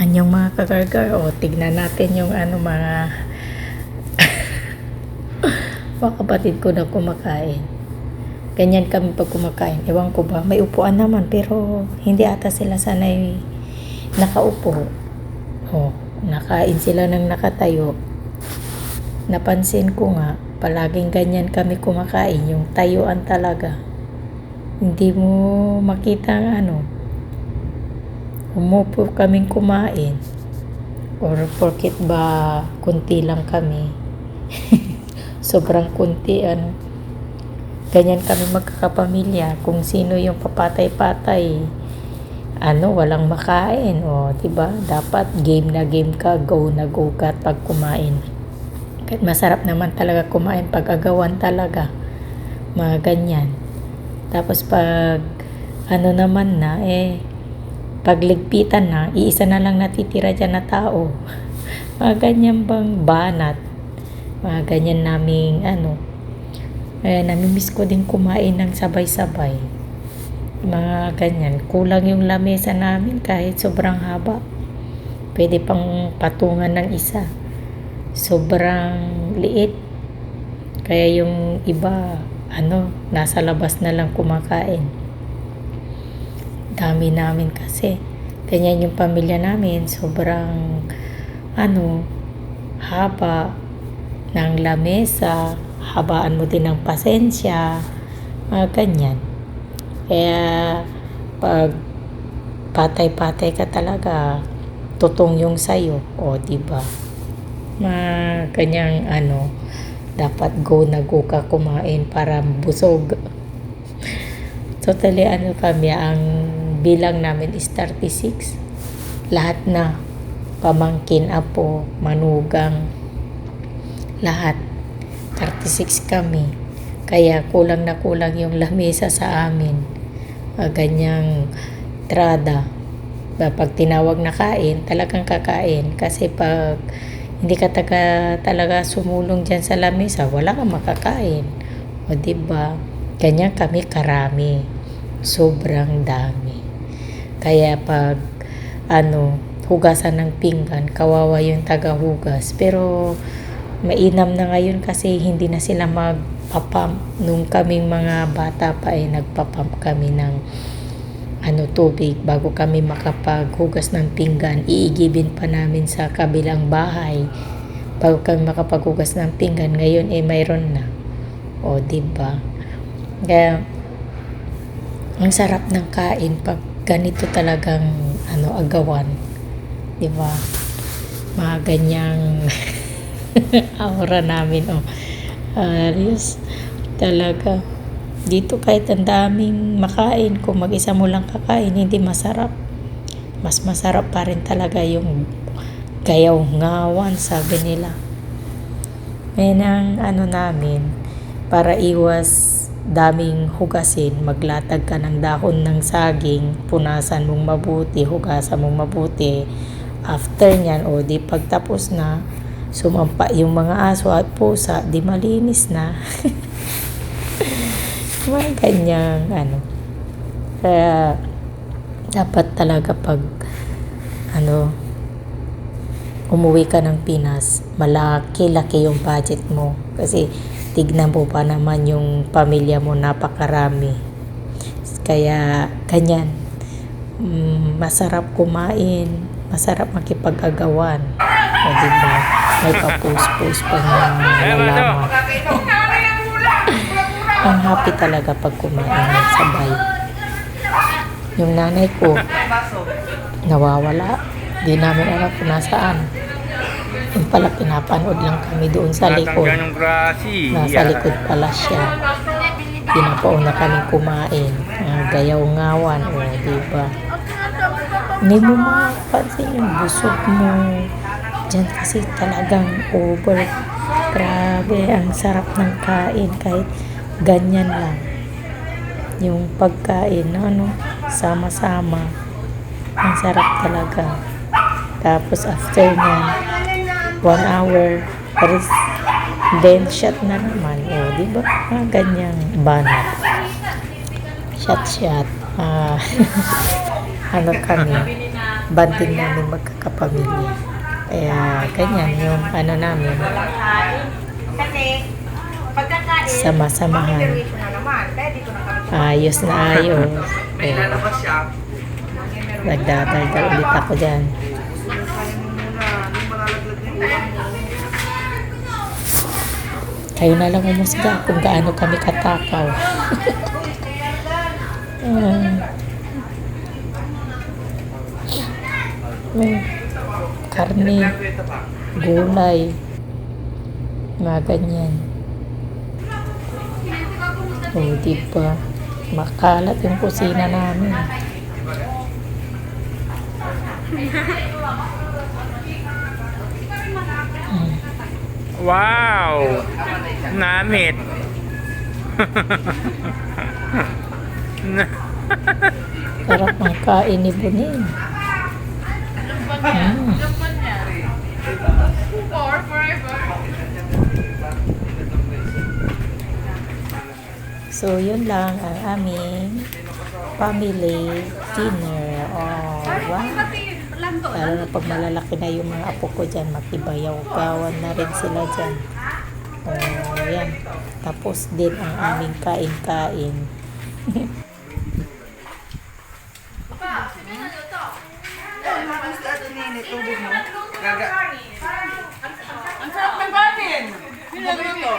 Yan yung mga kakargar. O, tignan natin yung mga mga kapatid ko na kumakain. Ganyan kami pag kumakain. Ewan ko ba, may upuan naman pero hindi ata sila sanay nakaupo. O, nakain sila ng nakatayo. Napansin ko nga, palaging ganyan kami kumakain, yung tayuan talaga. Hindi mo makita umupo kaming kumain. Or porket ba kunti lang kami. Sobrang kunti ganyan kami magkakapamilya. Kung sino yung papatay-patay, walang makain. O, diba? Dapat game na game ka, go na go ka pag kumain. Kahit masarap naman talaga kumain pag agawan talaga. Mga ganyan. Tapos pag naman na, pagligpitan na, iisa na lang natitira dyan na tao. Mga ganyan bang banat. Mga ganyan naming namimiss ko din kumain ng sabay-sabay. Mga ganyan. Kulang yung lamesa namin kahit sobrang haba. Pwede pang patungan ng isa. Sobrang liit. Kaya yung iba, nasa labas na lang kumakain. Dami namin kasi. Ganyan yung pamilya namin. Sobrang, haba ng lamesa. Habaan mo din ng pasensya. Mga ganyan. Kaya, pag patay-patay ka talaga, tutong yung sayo. O, diba? Mga ganyang dapat go na go ka kumain para busog. Totally kami, ang bilang namin is 36. Lahat na, pamangkin, apo, manugang, lahat. 36 kami. Kaya kulang na kulang yung lamesa sa amin. Ganyang trada. Pag tinawag na kain, talagang kakain. Kasi pag hindi ka talaga sumulong dyan sa lamesa, wala kang makakain. O, diba? Ganyan kami karami. Sobrang dami. Kaya pag, hugasan ng pinggan, kawawa yung tagahugas. Pero, mainam na ngayon kasi hindi na sila magpapump. Nung kaming mga bata pa nagpapump kami ng tubig bago kami makapaghugas ng pinggan. Iigibin pa namin sa kabilang bahay bago kami makapaghugas ng pinggan. Ngayon mayroon na. O, diba? Kaya ang sarap ng kain pag ganito talagang agawan. Diba? Mga ganyang aura namin. Ayos talaga. Dito kahit ang daming makain, kung mag-isa mo lang kakain, hindi masarap. Mas masarap pa rin talaga yung gayaw-ngawan, sabi nila. Ngayon ang namin, para iwas daming hugasin, maglatag ka ng dahon ng saging, punasan mong mabuti, hugasan mong mabuti. After nyan, di pagtapos na, sumampa yung mga aso at pusa, di malinis na. Mga ganyang Kaya dapat talaga pag umuwi ka ng Pinas, malaki-laki yung budget mo. Kasi tignan mo pa naman yung pamilya mo, napakarami. Kaya ganyan. Masarap kumain, masarap makipag-agawan. O, diba? May pa-post pa ng nalaman. Ang happy talaga pag kumain ng sabay. Yung nanay ko, nawawala. Di namin alam kung nasaan. Yung pala, pinapanood lang kami doon sa likod. Nasa likod pala siya. Pinapauna kami kumain. Gayaw-ngawan. O, diba? Hindi mo mapansin yung busog mo. Diyan kasi talagang over. Grabe, ang sarap ng kain. Kahit ganyan lang. Yung pagkain, sama-sama. Ang sarap talaga. Tapos after nyan, 1 hour, then shot na naman. O, diba? Ganyang banat. Shot. Kami. banding namin magkakapamilya. Kaya ganyan yung ano namin, Kasi, pagkakain, sama-samahan. reservation na naman. Kaya dito na kami. Ayos na ayos. May Eh, lalabas siya. nagdadaldal ulit ako dyan. Kain mo muna. Hindi malalaglag yung ulam mo. Kayo na lang umusga kung gaano kami katakaw. Karne, gulay, mga ganyan. O, diba? Makalat yung kusina namin. Wow! Namit! Sarap ang kain ni Bonin. So, yun lang ang aming family dinner. Oh, wow. Lalo na pag malalaki na yung mga apo ko dyan, makibayaw-gawan na rin sila dyan. Oh, yan. Tapos din ang aming kain-kain. Gaga. Ang sarap ng kanin! Pinagluto.